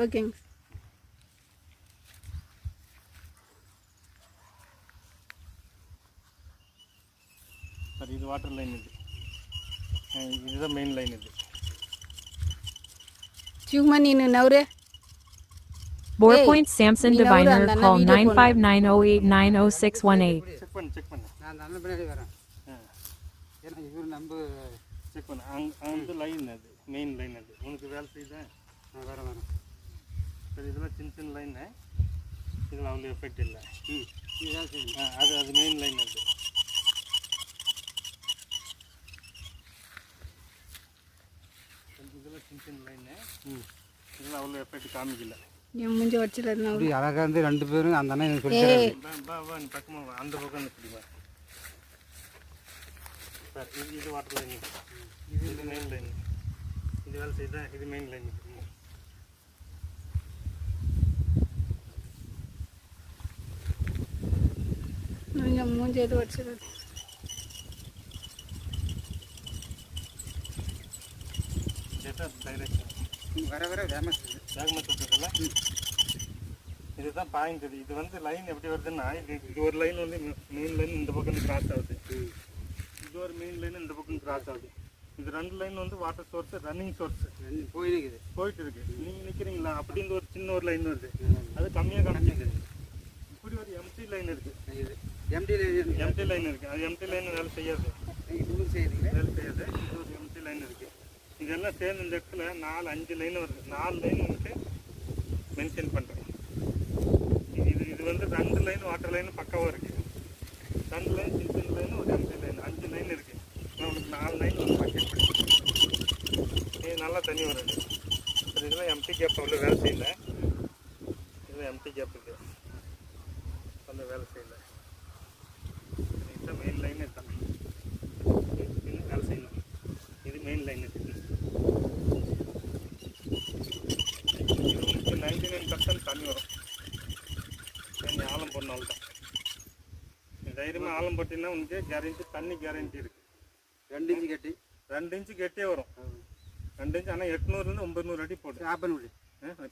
ஓகேங்க. சார் இது water line, இதுதான் மெயின் லைன். இது சிவகுமார் நீ நவரு. Bore Point Samson Diviner, call 9590890618. Check பண்ணு. நான் நல்ல பின்னாடி வரேன். ஏன்னா இவர் நம்ம செக் பண்ணு. அங்கே லைன் அது மெயின் லைன். அது உனக்கு வேலை செய்யுதேன். நான் வரேன். சரி, இதெல்லாம் சின்ன லைனு, இதில் அவ்வளோ எஃபெக்ட் இல்லை. இதுதான் சரி. அது மெயின் லைன். அது இதெல்லாம் சின்ன லைனு, இதெல்லாம் அவ்வளோ எஃபெக்ட் காமிக்கல. என் மூஞ்சி வச்சுல அப்படி அழகாக இருந்து 2 பேரும் அந்த அண்ணன் எனக்கு சொல்லி நீ பக்கமாக அந்த பக்கம் பிடிப்பா சார். இது வாட்டர் லைன், இது மெயின் லைன். இது வேலை செய்யுதா? இது மெயின் லைன். என் மூஞ்சி எது வச்சுல டைரக்ஷன் வர வேகமாக சுற்றுதில்ல. இதுதான் பாயிண்ட். இது வந்து லைன் எப்படி வருதுன்னா, இது ஒரு லைன் வந்து மெயின் லைன் இந்த பக்கம் கிராஸ் ஆகுது. இது ஒரு மெயின் லைன் இந்த பக்கம் கிராஸ் ஆகுது. இது 2 லைன் வந்து வாட்டர் சோர்ஸ், ரன்னிங் சோர்ஸ் போயிட்டு இருக்கு. நீங்கள் நிற்கிறீங்களா, அப்படின்னு ஒரு சின்ன ஒரு லைன் வருது, அது கம்மியாக காமிக்குது. இப்படி ஒரு எம்டி லைன் இருக்குது. எம்டி லைன் இருக்குது. அது எம்டி லைன் வேலை செய்யாது. வேலை செய்யாது. இது ஒரு எம்டி லைன் இருக்குது. இதெல்லாம் சேர்ந்து இந்த இடத்துல 4-5 லைன் வருது. 4 லைன் வந்துட்டு மென்ஷன் பண்ணுறேன். இது வந்து 2 லைன் வாட்டர் லைன் பக்காவாக இருக்குது. 2 லைன் சின்ன லைன், ஒரு எம்டி லைன், 5 லைன் இருக்குது. நம்மளுக்கு 4 லைன் ஒரு பாக்கெட் பண்ணி இது நல்லா தண்ணி வருது. இதெல்லாம் எம்டி கேப் அவ்வளோ வேலை செய்யலை. இதெல்லாம் எம்டி கேப் இருக்குது, அவ்வளோ வேலை செய்யலை. இதுதான் மெயின் லைனே தான். இது வேலை செய்யணும். இது மெயின் லைன் இருக்குது. 99% தண்ணி வரும். நீ ஆழம் போடனால தான். நீ தைரியமாக ஆழம் போட்டிங்கன்னா உனக்கு கேரண்டி, தண்ணி கேரண்டி இருக்குது. 2 இன்ச்சு கட்டி 2 இன்ச்சு கெட்டியே வரும். 2 இன்ச்சு. ஆனால் 800 900 அடி போட்டு ஆப்பன் விடு. எனக்கு